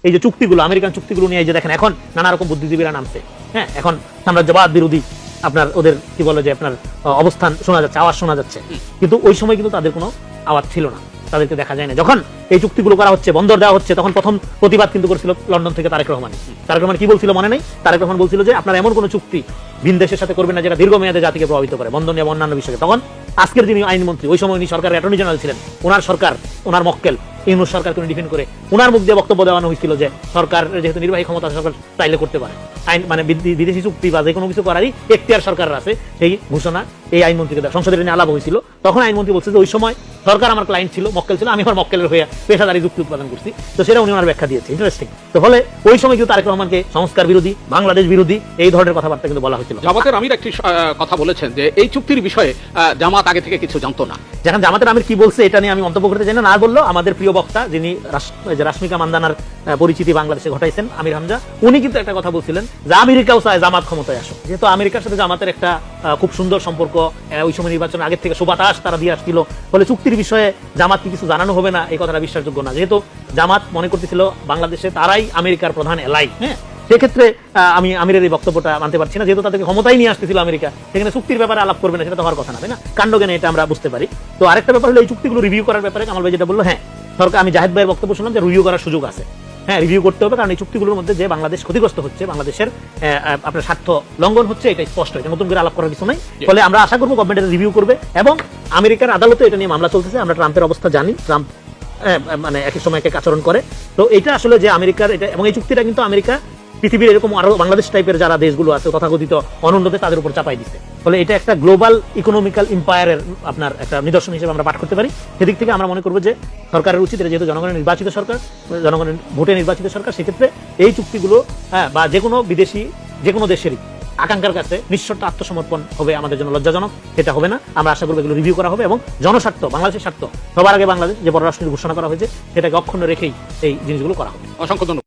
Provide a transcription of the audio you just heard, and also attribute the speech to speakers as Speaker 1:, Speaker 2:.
Speaker 1: এই যে চুক্তিগুলো, আমেরিকান চুক্তিগুলো নিয়ে যে দেখেন এখন নানা রকম বুদ্ধিজীবীরা নামছে, হ্যাঁ, এখন সাম্রাজ্যবাদ বিরোধী আপনার ওদের কি বলে যে আপনার অবস্থান শোনা যাচ্ছে, আওয়াজ শোনা যাচ্ছে, কিন্তু ওই সময় কিন্তু তাদের কোনো আওয়াজ ছিল না, তাদেরকে দেখা যায় না। যখন এই চুক্তিগুলো করা হচ্ছে, বন্দর দেওয়া হচ্ছে, তখন প্রথম প্রতিবাদ কিন্তু করেছিল লন্ডন থেকে তারেক রহমান। তারেক রহমান কি বলছিল মনে নেই? তারেক রহমান বলছিল যে আপনারা এমন কোনো চুক্তি ভিন দেশের সাথে করবেন না যেটা দীর্ঘমেয়াদে জাতিকে প্রভাবিত করে, বন্ধন এবং অন্যান্য বিষয়ে। তখন আজকের যিনি আইনমন্ত্রী, ওই সময় উনি সরকারের অ্যাটর্নি জেনারেল ছিলেন, ওনার সরকার, ওনার মক্কেল ইউনূস সরকারকে উনি ডিফেন্ড করে ওনার মুখ দিয়ে বক্তব্য দেওয়ানো হয়েছিল যে সরকার যেহেতু নির্বাহী ক্ষমতা সরকার চাইলে করতে পারে, আইন মানে বিদেশি চুক্তি বা যে কোনো কিছু করারই এখতিয়ার সরকারের আছে, সেই ঘোষণা এই আইনমন্ত্রীকে দেওয়া। সংসদের নিয়ে আলাপ হয়েছিল, তখন আইনমন্ত্রী বলছে যে ওই সময় সরকার আমার ক্লায়েন্ট ছিল, মক্কেল ছিল, আমি আমার মক্কেলের হয়ে পেশাদারি যুক্তি উৎপাদন করছি, তো সেটা উনি ওনার ব্যাখ্যা দিয়েছে। ইন্টারেস্টিং। তো ফলে ওই সময় কিন্তু তারেক রহমানকে সংস্কার বিরোধী, বাংলাদেশ বিরোধী এই ধরনের কথাবার্তা কিন্তু বলা হয়েছিল।
Speaker 2: জামাতের আমির একটি কথা বলেছেন যে এই চুক্তির বিষয়ে জামাত আগে থেকে কিছু জানতো না।
Speaker 1: যেখানে জামাতের আমির কি বলছে এটা নিয়ে আমি মন্তব্য করতে চাই না, না বললো আমাদের প্রিয় বক্তা যিনি রাশমিকা মান্দানার পরিচিতি বাংলাদেশে ঘটাইছেন, আমির হামজা, উনি কিন্তু একটা কথা বলছিলেন যে আমেরিকাও চায় জামাত ক্ষমতায় আসো। যেহেতু আমেরিকার সাথে জামাতের একটা খুব সুন্দর সম্পর্ক, ওই সময় নির্বাচনের আগের থেকে সুবাতাস তারা দিয়ে আসছিল, ফলে চুক্তির বিষয়ে জামাতকে কিছু জানানো হবে না, এই কথাটা বিশ্বাসযোগ্য না। যেহেতু জামাত মনে করতেছিল বাংলাদেশে তারাই আমেরিকার প্রধান এলাই, হ্যাঁ, সেক্ষেত্রে আমি আমিরের এই বক্তব্যটা মানতে পারছি না। যেহেতু তাদেরকে ক্ষমতায় নিয়ে আসতেছিল আমেরিকা, সেখানে চুক্তির ব্যাপারে আলাপ করবে না, সেটা তো হওয়ার কথা না, তাই না? কাণ্ডজ্ঞানে এটা আমরা বুঝতে পারি। তো আরেকটা ব্যাপার হলো এই চুক্তিগুলো রিভিউ করার ব্যাপারে কামাল ভাই যেটা বললো, হ্যাঁ, সরকার, আমি জাহেদ ভাইয়ের বক্তব্য শুনলাম যে রিভিউ করার সুযোগ আছে, হ্যাঁ, রিভিউ করতে হবে, কারণ এই চুক্তিগুলোর মধ্যে যে বাংলাদেশ ক্ষতিগ্রস্ত হচ্ছে, বাংলাদেশের আপনার স্বার্থ লঙ্ঘন হচ্ছে, এটা স্পষ্ট, এটা নতুন করে আলাপ করার কিছু নাই। ফলে আমরা আশা করবো গভর্নমেন্ট এটা রিভিউ করবে, এবং আমেরিকার আদালতে এটা নিয়ে মামলা চলতেছে। আমরা ট্রাম্পের অবস্থা জানি, ট্রাম্প মানে একই সময় এক আচরণ করে। তো এটা আসলে যে আমেরিকার এটা, এবং এই চুক্তিটা কিন্তু আমেরিকা পৃথিবীর এরকম আরো বাংলাদেশ টাইপের যারা দেশগুলো আছে তথাকথিত অনুন্নত তাদের উপর চাপাই দিচ্ছে। ফলে এটা একটা গ্লোবাল ইকোনমিক্যাল এম্পায়ারের আপনার একটা নিদর্শন হিসেবে আমরা পাঠ করতে পারি। সেদিক থেকে আমরা মনে করবো যে সরকারের উচিত, যেহেতু জনগণের নির্বাচিত সরকার, জনগণের ভোটে নির্বাচিত সরকার, সেক্ষেত্রে এই চুক্তিগুলো, হ্যাঁ, বা যে কোনো বিদেশি যে কোনো দেশেরই আকাঙ্ক্ষার কাছে নিঃশর্ত আত্মসমর্পণ হবে আমাদের জন্য লজ্জাজনক, সেটা হবে না। আমরা আশা করবো এগুলো রিভিউ করা হবে এবং জনস্বার্থ, বাংলাদেশের স্বার্থ সবার আগে, বাংলাদেশ যে পররাষ্ট্র নীতি ঘোষণা করা হয়েছে সেটাকে অক্ষুণ্ণ রেখেই এই জিনিসগুলো করা হবে।
Speaker 2: অসংখ্য ধন্যবাদ।